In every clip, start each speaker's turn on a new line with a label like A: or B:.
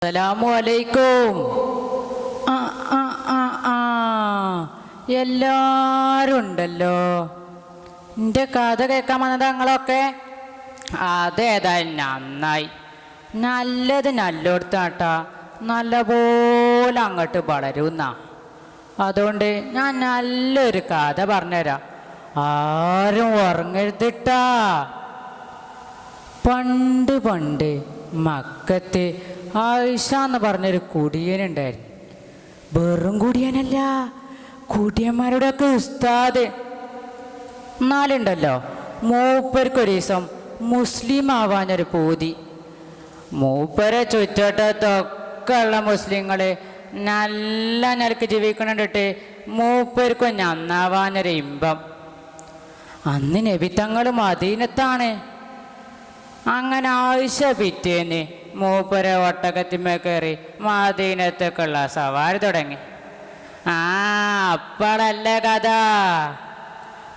A: അസ്സലാമു അലൈക്കും. ആ ആ ആ ആ എല്ലാരും ഉണ്ടല്ലോ. എൻ്റെ കഥ കേൾക്കാൻ വന്നത് ഞങ്ങളൊക്കെ. അതേതായാലും നന്നായി. നല്ലത് നല്ലോടത്താട്ടാ നല്ലപോലെ അങ്ങോട്ട് വളരുന്ന. അതുകൊണ്ട് ഞാൻ നല്ലൊരു കഥ പറഞ്ഞുതരാം. ആരും ഉറങ്ങരുതിട്ടാ. പണ്ട് പണ്ട് മക്കത്ത് ആയിഷ എന്ന് പറഞ്ഞൊരു കുടിയനുണ്ടായിരുന്നു. വെറും കുടിയനല്ല, കുടിയന്മാരുടെ ഒക്കെ ഉസ്താദ്. എന്നാലുണ്ടല്ലോ മൂപ്പർക്കൊരു ദിവസം മുസ്ലിം ആവാനൊരു പൂതി. മൂപ്പരെ ചുറ്റോട്ടത്തൊക്കെ ഉള്ള മുസ്ലിങ്ങൾ നല്ല നിലക്ക് ജീവിക്കണിട്ട് മൂപ്പർക്കും നന്നാവാനൊരു ഇമ്പം. അന്ന് നബിത്തങ്ങൾ മദീനത്താണ്. അങ്ങനെ ആയിഷ പിറ്റേന്ന് മൂപ്പര ഒട്ടകത്തിന്മേൽ കയറി മദീനത്തേക്കുള്ള സവാരി തുടങ്ങി. അപ്പോഴല്ല കഥ.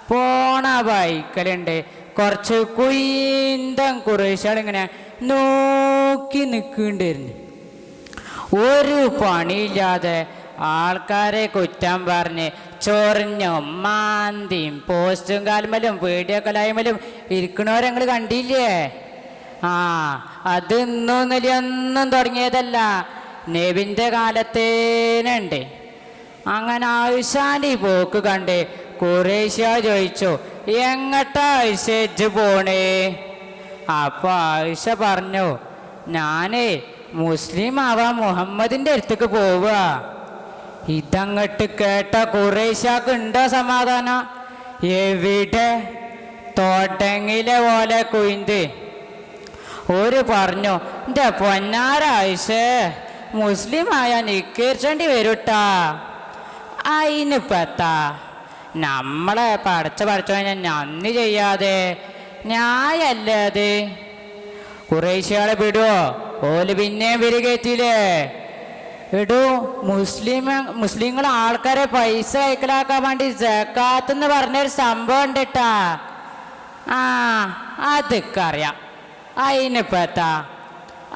A: പോണ ബൈക്കലുണ്ട് കുറച്ച് കുയിന്തം കുറേശ്ശാളിങ്ങനെ നോക്കി നിൽക്കേണ്ടിയിരുന്നു. ഒരു പണിയില്ലാതെ ആൾക്കാരെ കുറ്റം പറഞ്ഞ് ചൊറിഞ്ഞും മാന്തിയും പോസ്റ്റും കാൽമലും വീഡിയോ കലായ്മലും ഇരിക്കണവരങ്ങൾ കണ്ടില്ലേ? അത് ഒന്നും തുടങ്ങിയതല്ല, നബിൻ്റെ കാലത്തേനുണ്ട്. അങ്ങനെ ആയിഷാൻ്റെ ഈ പോക്ക് കണ്ട് ഖുറൈശ ചോദിച്ചു, എങ്ങട്ടാ ആയിഷ ഇജ്ജ് പോണേ? അപ്പോൾ ആയിഷ പറഞ്ഞു, ഞാനേ മുസ്ലിം ആവാൻ മുഹമ്മദിൻ്റെ അടുത്തേക്ക് പോവുക. ഇതങ്ങട്ട് കേട്ട ഖുറൈശക്ക് ഉണ്ടോ സമാധാനം? എവിടെ? തോട്ടങ്ങിലെ പോലെ കുയിന്ത്. ഒരു പറഞ്ഞു, എൻ്റെ പൊന്നാരായിഷേ, മുസ്ലിം ആയാൽ നിക്കേർച്ചേണ്ടി വരൂട്ടാ. അതിനിപ്പത്താ നമ്മളെ പഠിച്ചോ ഞാൻ നന്ദി ചെയ്യാതെ ഞായല്ലേ അത്? ഖുറൈശികളെ വിടുവോ? ഓല് പിന്നെയും വിരുകേറ്റില്ലേ? ഇടൂ, മുസ്ലിങ്ങൾ ആൾക്കാരെ പൈസ കൈക്കലാക്കാൻ വേണ്ടി സക്കാത്ത് പറഞ്ഞൊരു സംഭവം ഉണ്ട് കേട്ടാ. അതൊക്കെ അറിയാം. അതിനിപ്പത്താ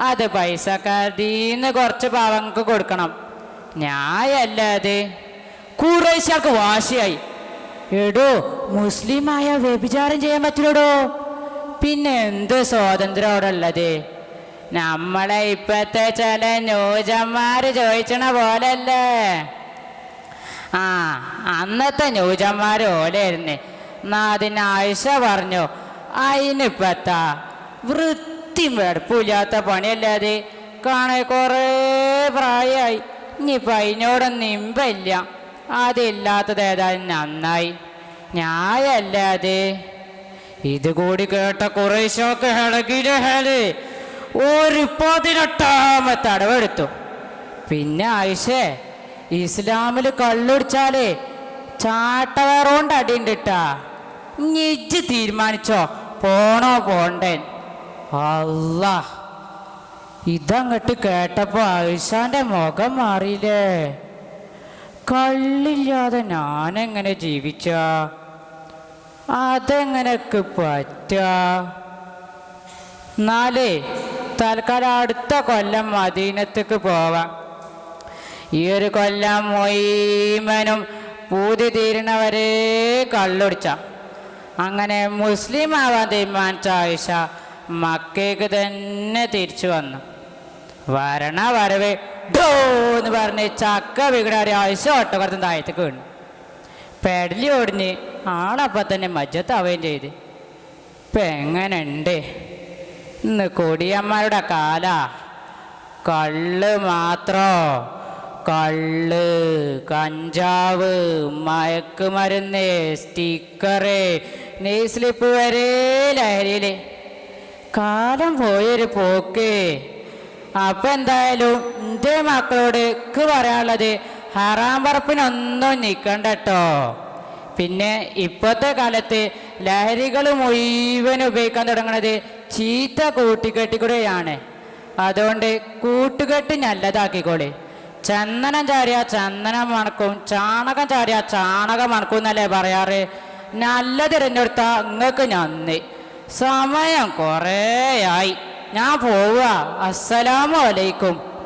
A: അത് പൈസക്കാരീന്ന് കുറച്ച് പാവങ്ങൾക്ക് കൊടുക്കണം. ഞായല്ല അത്? ഖുറൈശികൾക്ക് വാശിയായി. എടോ, മുസ്ലിമായ വ്യഭിചാരം ചെയ്യാൻ പറ്റില്ലടോ. പിന്നെ എന്ത് സ്വാതന്ത്ര്യം അവിടെ ഉള്ളത്? നമ്മളെ ഇപ്പത്തെ ചില ന്യൂജന്മാര് ചോദിച്ചണ പോലല്ലേ? അന്നത്തെ ന്യൂജന്മാർ ഓലായിരുന്നു. എന്നാ അതിന് ആയിഷ പറഞ്ഞു, അതിനിപ്പത്താ വൃത്തി വെടുപ്പില്ലാത്ത പണിയല്ലാതെ കാണാൻ കുറേ പ്രായമായി. ഇനിയിപ്പോൾ അതിനോടൊന്നും ഇമ്പല്ല. അതില്ലാത്തത് ഏതായാലും നന്നായി. ഞായല്ലാതെ? ഇതുകൂടി കേട്ട ഖുറൈശൊക്കെ ഹളകിലഹല് ഒരു 18 അടവെടുത്തു. പിന്നെ ആയിഷേ, ഇസ്ലാമിൽ കള്ളുടിച്ചാലേ ചാട്ടവേറോണ്ട് അടിയുണ്ടിട്ടാ. ഇജ്ജ് തീരുമാനിച്ചോ പോണോ പോണ്ടേ? അല്ലാ, ഇതങ്ങട്ട് കേട്ടപ്പോ ആയിഷാന്റെ മുഖം മാറിയില്ലേ. കള്ളില്ലാതെ ഞാനെങ്ങനെ ജീവിച്ച? അതെങ്ങനെയൊക്കെ പറ്റാ? എന്നാലേ തൽക്കാലം അടുത്ത കൊല്ലം മദീനത്തേക്ക് പോവാം. ഈ ഒരു കൊല്ലം മുഴുവനും പൂതി തീരണവരെ കള്ളുടിച്ച. അങ്ങനെ മുസ്ലിം ആവാൻ തീരുമാനിച്ച ആയിഷ മക്കയ്ക്ക് തന്നെ തിരിച്ചു വന്നു. വരണ വരവ് ഡോ എന്ന് പറഞ്ഞ് ചക്ക വികടാരി ആയിഷ ഒട്ടകത്തും താഴത്തേക്ക് വീണു. പെടലി ഓടിഞ്ഞ് ആളപ്പം തന്നെ മജ്ജത്താവുകയും ചെയ്ത്. ഇപ്പം എങ്ങനെയുണ്ട്? ഇന്ന് കൊടിയന്മാരുടെ കാല. കള്ള് മാത്രോ? കള്ള്, കഞ്ചാവ്, മയക്കുമരുന്ന്, സ്റ്റിക്കറ്, നെയ്സ്ലിപ്പ് വരെ ലഹരിയില്. കാലം പോയൊരു പോക്ക്. അപ്പം എന്തായാലും എൻ്റെ മക്കളോട് പറയാനുള്ളത്, ഹറാം പറപ്പിനൊന്നും നിൽക്കണ്ട കേട്ടോ. പിന്നെ ഇപ്പോഴത്തെ കാലത്ത് ലഹരികൾ മുഴുവൻ ഉപയോഗിക്കാൻ തുടങ്ങുന്നത് ചീത്ത കൂട്ടുകെട്ടിക്കൂടെയാണ്. അതുകൊണ്ട് കൂട്ടുകെട്ട് നല്ലതാക്കിക്കോളി. ചന്ദനം ചാരിയാ ചന്ദനം മണക്കും, ചാണകം ചാരിയാ ചാണകം മണക്കും എന്നല്ലേ പറയാറ്. നല്ല തിരഞ്ഞെടുത്താ നിങ്ങൾക്ക് നന്ദി. സമയം കുറേയായി. ഞാൻ പോവുക. അസ്സലാമു അലൈക്കും.